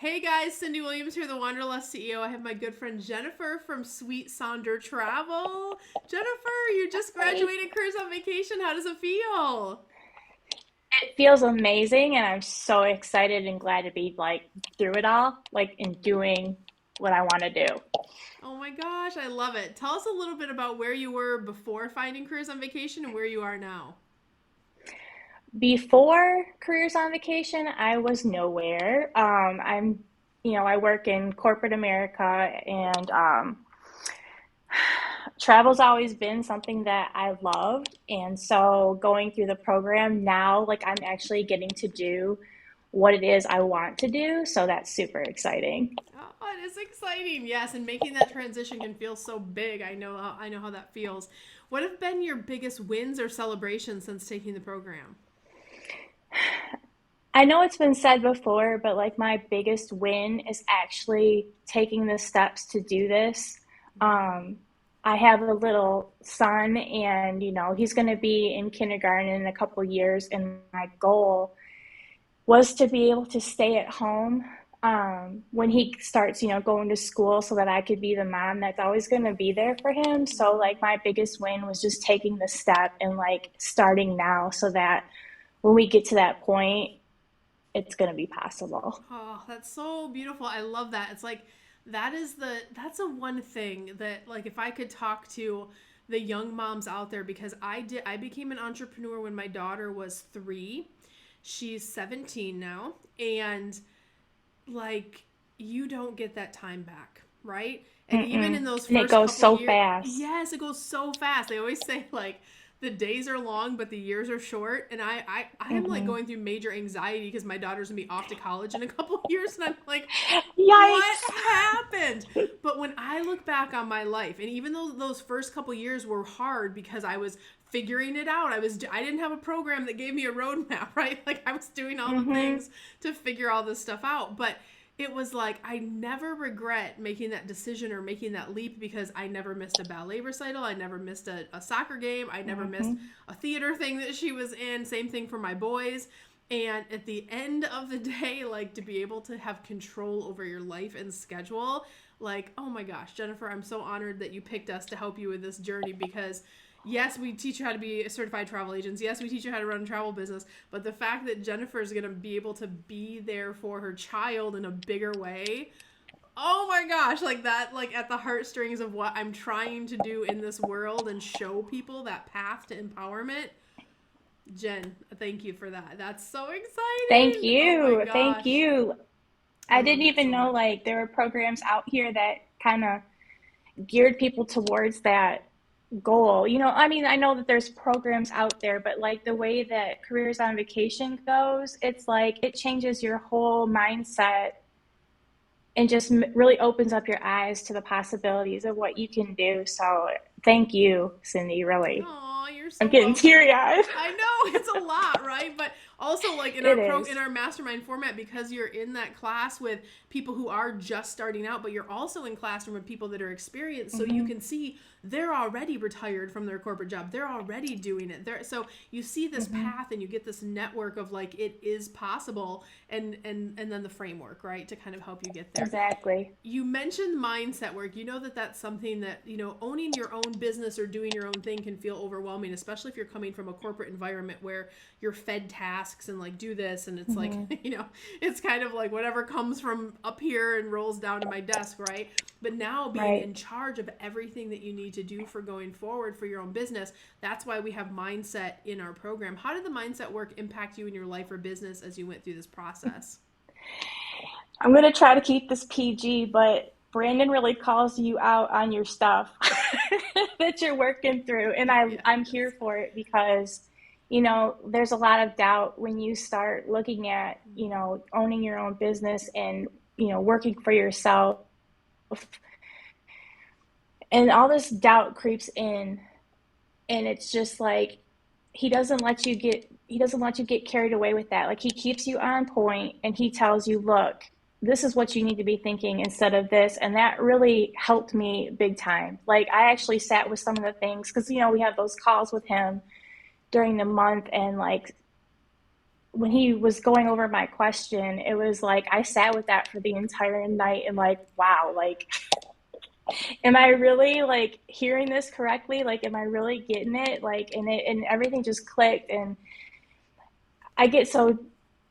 Hey guys, Cyndi Williams here, the Wanderlust CEO. I have my good friend Jennifer from Sweet Sonder Travel. Jennifer, you just Hey. graduated Cruise on Vacation. How does it feel? It feels amazing, and I'm so excited and glad to be through it all, and doing what I want to do. Oh my gosh, I love it. Tell us a little bit about where you were before finding Cruise on Vacation and where you are now. Before Careers on Vacation, I was nowhere. I work in corporate America, and travel's always been something that I loved. And so going through the program now, I'm actually getting to do what it is I want to do. So that's super exciting. Oh, it is exciting. Yes, and making that transition can feel so big. I know how that feels. What have been your biggest wins or celebrations since taking the program? I know it's been said before, but my biggest win is actually taking the steps to do this. Um, I have a little son, and he's going to be in kindergarten in a couple years, and my goal was to be able to stay at home when he starts, going to school, so that I could be the mom that's always going to be there for him. So, my biggest win was just taking the step and starting now, so that when we get to that point, it's going to be possible. Oh, that's so beautiful. I love that. It's like that's a one thing that like if I could talk to the young moms out there because I became an entrepreneur when my daughter was 3. She's 17 now and like you don't get that time back, right? And even in Mm-mm. those And it first goes couple so years, fast. yes, it goes so fast. They always say like the days are long, but the years are short. And I am like Mm-hmm. going through major anxiety because my daughter's gonna be off to college in a couple years, and I'm like, what Yikes. happened? But when I look back on my life, and even though those first couple years were hard because I was figuring it out, I didn't have a program that gave me a roadmap, right? Like I was doing all the Mm-hmm. things to figure all this stuff out, but it was like I never regret making that decision or making that leap because I never missed a ballet recital. I never missed a soccer game. I never missed Mm-hmm. a theater thing that she was in. Same thing for my boys. And at the end of the day, like to be able to have control over your life and schedule, like, oh my gosh, Jennifer, I'm so honored that you picked us to help you with this journey because yes, we teach you how to be certified travel agents. Yes, we teach you how to run a travel business. But the fact that Jennifer is going to be able to be there for her child in a bigger way, oh my gosh, like that, like at the heartstrings of what I'm trying to do in this world and show people that path to empowerment. Jen, thank you for that. That's so Thank exciting. Oh my you. Thank gosh. you. I I love didn't that even so know much. there were programs out here that kind of geared people towards that goal. I mean, I know that there's programs out there, but the way that Careers on Vacation goes, it's like it changes your whole mindset and just really opens up your eyes to the possibilities of what you can do. So thank you, Cyndi, really. Oh, you're I'm so getting welcome. teary eyed. I know it's a lot, right? But also like It in is. our mastermind format because you're in that class with people who are just starting out, but you're also in classroom with people that are experienced so you Mm-hmm. can see they're already retired from their corporate job. They're already doing it. So you see this Mm-hmm. path and you get this network of like it is possible and then the framework, right? To kind of help you get there. Exactly. You mentioned mindset work. You know that that's something that, owning your own business or doing your own thing can feel overwhelming, especially if you're coming from a corporate environment where you're fed tasks and like do this. And it's like, Mm-hmm. it's kind of like whatever comes from up here and rolls down to my desk, right? But now being Right. in charge of everything that you need to do for going forward for your own business, that's why we have mindset in our program. How did the mindset work impact you in your life or business as you went through this process? I'm going to try to keep this PG, but Brandon really calls you out on your stuff that you're working through. And Yeah, I'm he here does. for it because, there's a lot of doubt when you start looking at, owning your own business and, working for yourself. And all this doubt creeps in. And it's just like, he doesn't let you get carried away with that. Like he keeps you on point and he tells you, look, this is what you need to be thinking instead of this. And that really helped me big time. Like I actually sat with some of the things because we have those calls with him during the month, and when he was going over my question, it was like I sat with that for the entire night and like, wow, like, am I really like hearing this correctly? Like, am I really getting it? Like, and everything just clicked. And I get so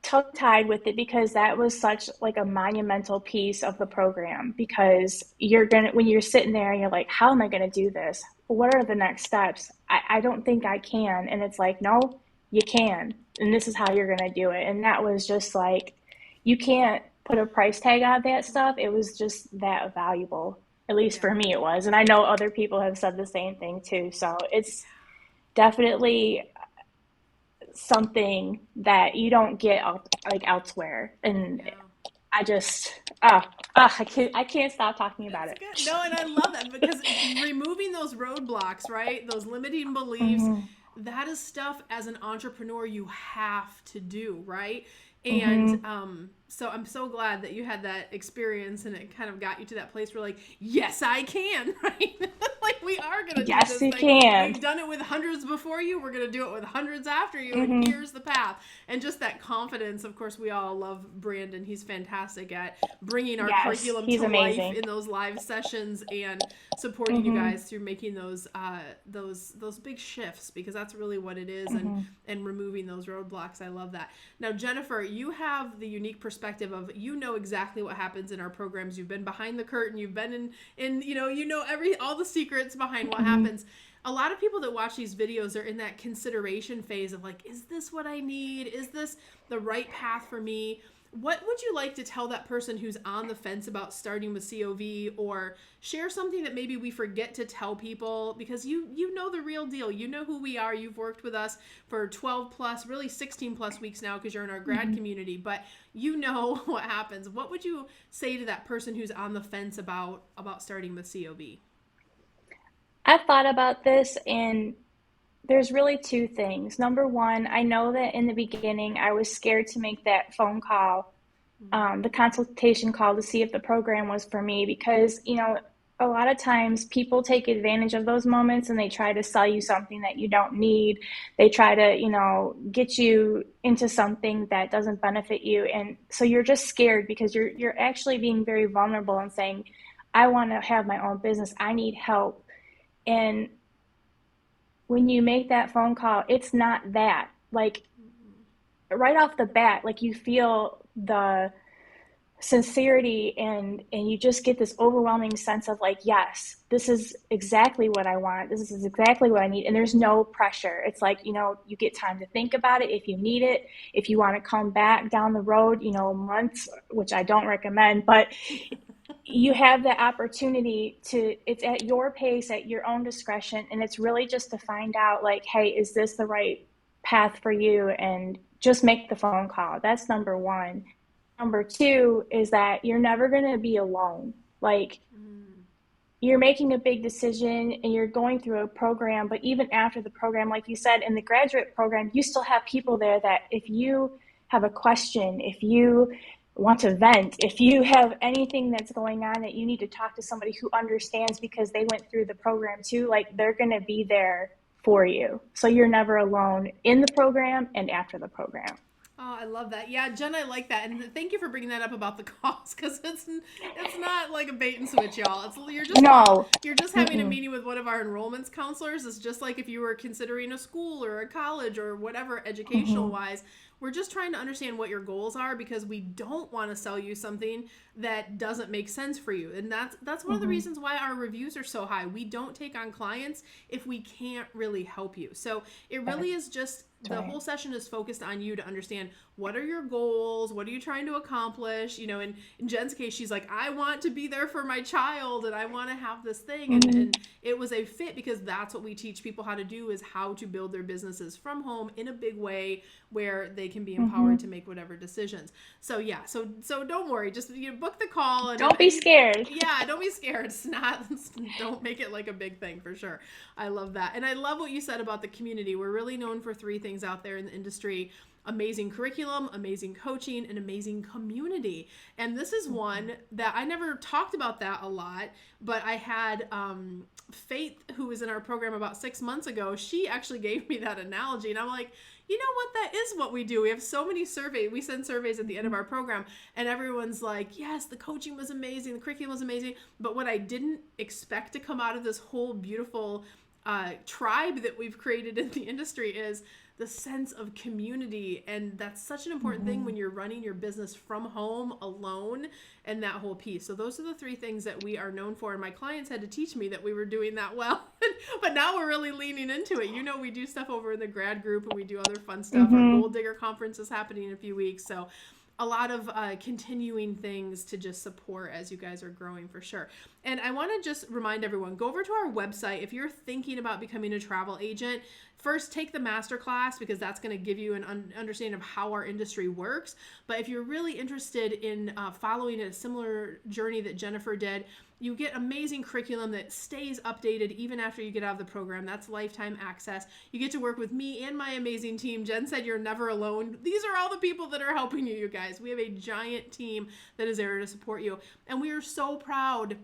tongue tied with it because that was such like a monumental piece of the program, because you're gonna, when you're sitting there and you're like, how am I gonna do this? What are the next steps? I don't think I can. And it's like, no, you can. And this is how you're gonna do it. And that was just like, you can't put a price tag on that stuff. It was just that valuable. At least Yeah. for me it was. And I know other people have said the same thing too. So it's definitely something that you don't get like elsewhere. And Yeah. I just I can't stop talking about It's it. good. No, and I love that because removing those roadblocks, right? Those limiting beliefs, Mm-hmm. that is stuff as an entrepreneur you have to do, right? And Mm-hmm. so I'm so glad that you had that experience and it kind of got you to that place where like, yes, I can, right? Like we are gonna do Yes, this you thing. can. We've done it with hundreds before you. We're gonna do it with hundreds after you, and Mm-hmm. here's the path. And just that confidence. Of course, we all love Brandon. He's fantastic at bringing our Yes, curriculum he's to life amazing. in those live sessions and supporting you Mm-hmm. guys through making those big shifts, because that's really what it is, Mm-hmm. and removing those roadblocks. I love that. Now, Jennifer, you have the unique perspective of, you know exactly what happens in our programs. You've been behind the curtain. You've been in all the secrets behind what Mm-hmm. happens. A lot of people that watch these videos are in that consideration phase of like, is this what I need? Is this the right path for me? What would you like to tell that person who's on the fence about starting with COV, or share something that maybe we forget to tell people, because you know the real deal. You know who we are. You've worked with us for 12 plus, really 16 plus weeks now, because you're in our grad Mm-hmm. community, but you know what happens. What would you say to that person who's on the fence about starting with COV? I've thought about this, and there's really two things. Number one, I know that in the beginning I was scared to make that phone call, the consultation call, to see if the program was for me, because, a lot of times people take advantage of those moments and they try to sell you something that you don't need. They try to, get you into something that doesn't benefit you. And so you're just scared because you're actually being very vulnerable and saying, I want to have my own business. I need help. And when you make that phone call, it's not that. Like right off the bat, like you feel the sincerity, and you just get this overwhelming sense of like, yes, this is exactly what I want. This is exactly what I need. And there's no pressure. It's like, you get time to think about it if you need it. If you want to come back down the road, months, which I don't recommend, but you have the opportunity to, it's at your pace, at your own discretion. And it's really just to find out like, hey, is this the right path for you? And just make the phone call. That's number one. Number two is that you're never going to be alone. Like, Mm, you're making a big decision and you're going through a program, but even after the program, like you said, in the graduate program, you still have people there that if you have a question, if you want to vent, if you have anything that's going on that you need to talk to somebody who understands because they went through the program too, like they're going to be there for you. So you're never alone in the program and after the program. oh, I love that. Yeah, Jen, I like that, and thank you for bringing that up about the calls, because it's not like a bait and switch, y'all. It's No. you're just having a Mm-mm. meeting with one of our enrollments counselors. It's just like if you were considering a school or a college or whatever educational Mm-hmm. wise. We're just trying to understand what your goals are, because we don't want to sell you something that doesn't make sense for you. And that's one of the Mm-hmm. reasons why our reviews are so high. We don't take on clients if we can't really help you. So it really is just, That's the right. whole session is focused on you to understand, what are your goals, what are you trying to accomplish. In Jen's case, she's like, I want to be there for my child and I want to have this thing, and Mm-hmm. it was a fit, because that's what we teach people how to do, is how to build their businesses from home in a big way, where they can be Mm-hmm. empowered to make whatever decisions. So yeah, so don't worry, just book the call, and if Don't be any, scared. yeah, don't be scared. It's not, don't make it like a big thing, for sure. I love that. And I love what you said about the community. We're really known for three things out there in the industry: amazing curriculum, amazing coaching, and amazing community. And this is one that I never talked about that a lot, but I had Faith, who was in our program about 6 months ago. She actually gave me that analogy, and I'm like, you know what, that is what we do. We have so many surveys. We send surveys at the end of our program, and everyone's like, yes, the coaching was amazing, the curriculum was amazing. But what I didn't expect to come out of this whole beautiful tribe that we've created in the industry is the sense of community. And that's such an important thing when you're running your business from home alone, and that whole piece. So those are the 3 things that we are known for. And my clients had to teach me that we were doing that well. But now we're really leaning into it. You know, we do stuff over in the grad group, and we do other fun stuff. Our Gold Digger conference is happening in a few weeks. So a lot of continuing things to just support as you guys are growing, for sure. And I want to just remind everyone, go over to our website. If you're thinking about becoming a travel agent, first take the masterclass, because that's going to give you an understanding of how our industry works. But if you're really interested in following a similar journey that Jennifer did, you get amazing curriculum that stays updated even after you get out of the program. That's lifetime access. You get to work with me and my amazing team. Jen said you're never alone. These are all the people that are helping you, you guys. We have a giant team that is there to support you. And we are so proud.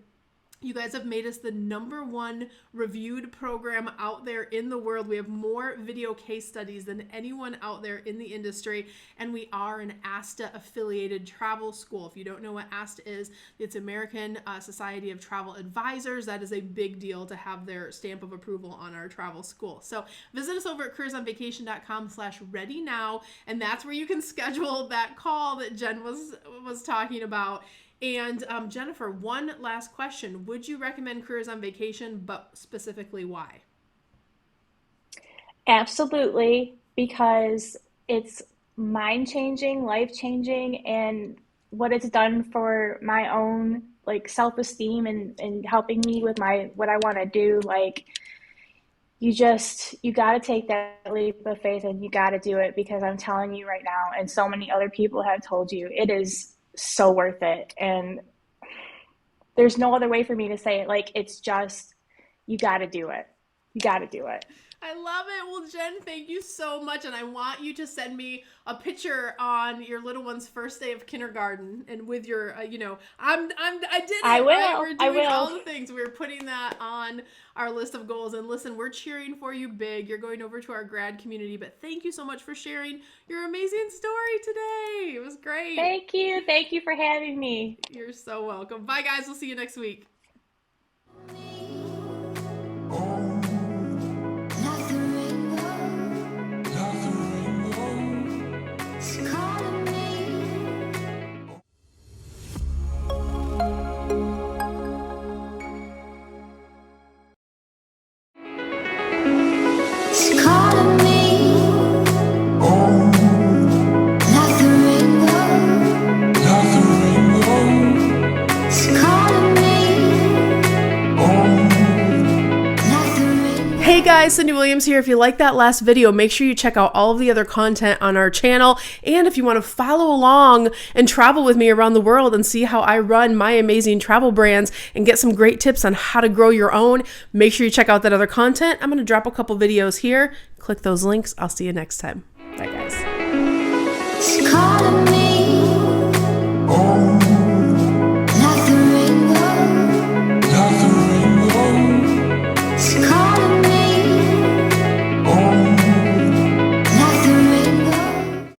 You guys have made us the #1 reviewed program out there in the world. We have more video case studies than anyone out there in the industry, and we are an ASTA affiliated travel school. If you don't know what ASTA is, it's American Society of Travel Advisors. That is a big deal to have their stamp of approval on our travel school. So visit us over at careersonvacation.com/ready now, and that's where you can schedule that call that Jen was talking about. And Jennifer, one last question. Would you recommend Careers on Vacation, but specifically why? Absolutely, because it's mind-changing, life-changing, and what it's done for my own like self-esteem and helping me with my what I want to do. Like you got to take that leap of faith, and you got to do it, because I'm telling you right now, and so many other people have told you, it is so worth it. And there's no other way for me to say it. Like, it's just, you got to do it. You got to do it. I love it. Well, Jen, thank you so much. And I want you to send me a picture on your little one's first day of kindergarten, and with your, I did it. I will. Right? We're doing I will. all the things. We're putting that on our list of goals. And listen, we're cheering for you big. You're going over to our grad community, but thank you so much for sharing your amazing story today. It was great. Thank you. Thank you for having me. You're so welcome. Bye, guys. We'll see you next week. Hey guys, Cyndi Williams here. If you like that last video, make sure you check out all of the other content on our channel. And if you want to follow along and travel with me around the world and see how I run my amazing travel brands and get some great tips on how to grow your own, make sure you check out that other content. I'm going to drop a couple videos here. Click those links. I'll see you next time. Bye guys.